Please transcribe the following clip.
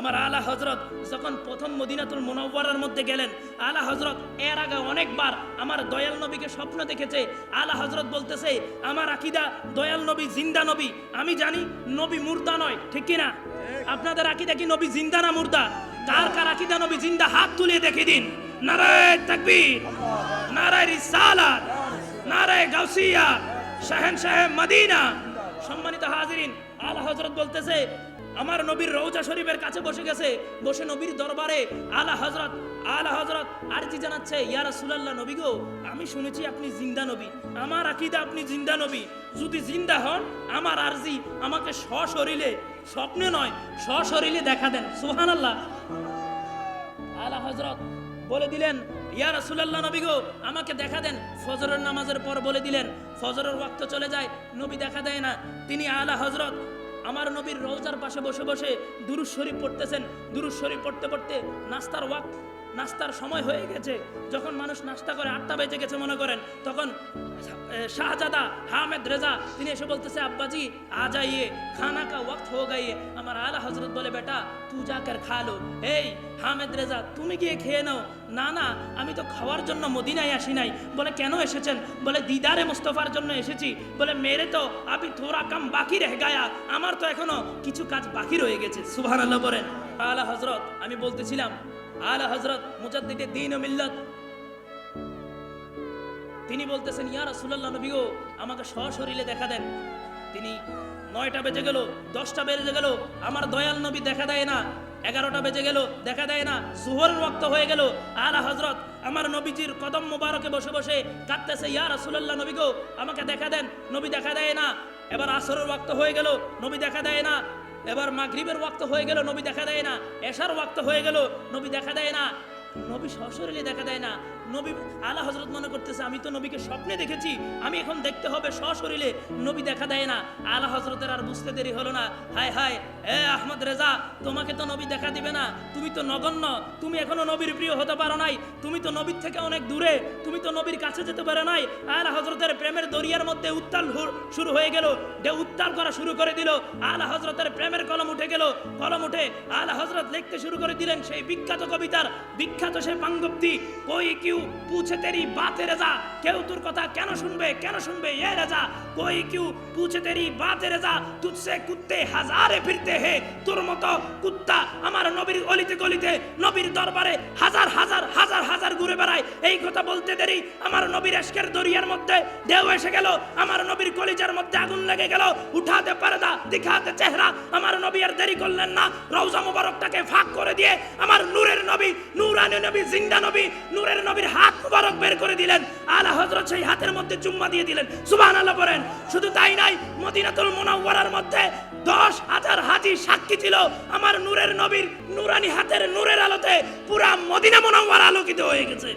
আমার আলা হযরত যখন প্রথম মদিনাতুল মুনাওয়ারার মধ্যে গেলেন, আলা হযরত এর আগে অনেকবার আমার দয়াল নবীকে স্বপ্ন দেখেছে। আলা হযরত বলতেছে, আমার আকীদা দয়াল নবী জিন্দা নবী। আমি জানি নবী মুর্দা নয়, ঠিক কি না? আপনাদের আকীদা কি নবী জিন্দা না মুর্দা? কার কার আকীদা নবী জিন্দা? হাত তুলে দেখিয়ে দিন। নারায়ে তাকবীর, নারায়ে রিসালাত, নারায়ে গাউসিয়া, শাহেনশাহ মদিনা। সম্মানিত হাজিরিন, আলা হযরত বলতেছে, আমার নবীর রওজা শরীফের কাছে বসে গেছে, বসে নবীর দরবারে আলা হযরত আরজি জানাচ্ছে, ইয়া রাসূলুল্লাহ, নবী গো, আমি শুনেছি আপনি জিন্দা নবী, আমার আকীদা আপনি জিন্দা নবী। যদি জিন্দা হন, আমার আরজি আমাকে সশরীরে, স্বপ্নে নয় সশরীরে দেখা দেন। সুবহানাল্লাহ। আলা হযরত বলে দিলেন, ইয়া রাসূলুল্লাহ, নবী গো, আমাকে দেখা দেন। ফজরের নামাজের পর বলে দিলেন, ফজরের ওয়াক্ত চলে যায়, নবী দেখা দেয় না। তিনি আলা হযরত আমার নবীর রওজার পাশে বসে বসে দুরূদ শরীফ পড়তেছেন। দুরূদ শরীফ পড়তে পড়তে নাস্তার সময় হয়ে গেছে। যখন মানুষ নাস্তা করে 8টা বেজে গেছে মনে করেন, তখন শাহজাদা হামেদ রেজা তিনি এসে বলতেছে, আব্বাজি আ যাইয়ে, খানা কা ওয়াক্ত হো গাইয়ে। আমার আলা হযরত বলে, বেটা তু যাকর খা লো। এই হামেদ রেজা, তুমি গিয়ে খেয়ে নাও। না না, আমি তো খাওয়ার জন্য মদিনায় আসি নাই। বলে, কেন এসেছেন? বলে, দিদারে মুস্তফার জন্য এসেছি। বলে, মেরে তো আবি থোড়া কাম বাকি রহ গায়া, আমার তো এখনো কিছু কাজ বাকি রয়ে গেছে। সুবহানাল্লাহ বলেন। আলা হযরত, আমি বলতেছিলাম, আলা হযরত মুজাদ্দিদে দ্বীন ও মিল্লাত, তিনি বলতেছেন, ইয়া রাসূলুল্লাহ, নবী গো, আমাকে সশরীরে দেখা দেন। তিনি 9টা বেজে গেল, 10টা বেজে গেল, আমার দয়াল নবী দেখা দেয় না। 11টা বেজে গেল, দেখা দেয় না। জোহরের ওয়াক্ত হয়ে গেল, আলা হযরত আমার নবীজির কদম মোবারকে বসে বসে কাঁদতেছে, ইয়া রাসূলুল্লাহ, নবী গো, আমাকে দেখা দেন। নবী দেখা দেয় না। এবার আসরের ওয়াক্ত হয়ে গেল, নবী দেখা দেয় না। এবার মাগরিবের ওয়াক্ত হয়ে গেল, নবী দেখা দেয় না। এশার ওয়াক্ত হয়ে গেল, নবী দেখা দেয় না। নবী সশরীরে দেখা দেয় না। নবী আলা হযরত মনে করতেছে, আমি তো নবীকে স্বপ্নে দেখেছি, আমি এখন দেখতে হবে সশরীরে। নবী দেখা দেয় না। আলা হযরতের আর বুঝতে দেরি হলো না। হায় হায়, এ আহমদ রেজা, তোমাকে তো নবী দেখা দিবে না। তুমি তো নগণ্য, তুমি এখনো নবীর প্রিয় হতে পারো নাই। তুমি তো নবীর থেকে অনেক দূরে, তুমি তো নবীর কাছে যেতে পারো নাই। আলা হযরতের প্রেমের দরিয়ার মধ্যে উত্তাল শুরু হয়ে গেল, ঢেউ উত্তাল করা শুরু করে দিল। আলা হযরতের প্রেমের কলম উঠে গেল। কলম উঠে আলা হযরত লিখতে শুরু করে দিলেন সেই বিখ্যাত কবিতার বিখ্যাত সে পাঙ্গক্তি, কই কিউ পুছে তেরি বাতে রেজা, কেউ তোর কথা কেন শুনবে, কেন শুনবে এ রেজা, কই কিউ পুছে তেরি বাতে রেজা, তুঝসে কুত্তে হাজারে ফিরতে হে, তোর মতো কুত্তা আমার নবীর অলিতে গলিতে, নবীর দরবারে হাজার হাজার হাজার হাজার ঘুরে বেড়ায়। এই কথা বলতে দেরি আমার নবীর ইশকের দরিয়ার মধ্যে ঢেউ এসে গেল, আমার নবীর কলিজার মধ্যে আগুন লেগে গেল। উঠাতে পর্দা, দিখাতে চেহারা, আমার নবী আর দেরি করলেন না। রওজা মুবারকটাকে ফাঁক করে দিয়ে আমার নূরের নবী, নূরানী নবী, জিন্দা নবী, নূরের নবীর হাত মুবারক বের করে দিলেন। আলা হযরত সেই হাতের মধ্যে চুম্মা দিয়ে দিলেন। সুবহানাল্লাহ বলেন। শুধু তাই নাই, মদিনাতুল মুনাওয়ারার মধ্যে 10,000 হাজী সাক্ষী ছিল আমার নূরের নবীর নূরানী হাতের নূরের আলোতে পুরা মদিনা মুনাওয়ারা আলোকিত হয়ে গেছে।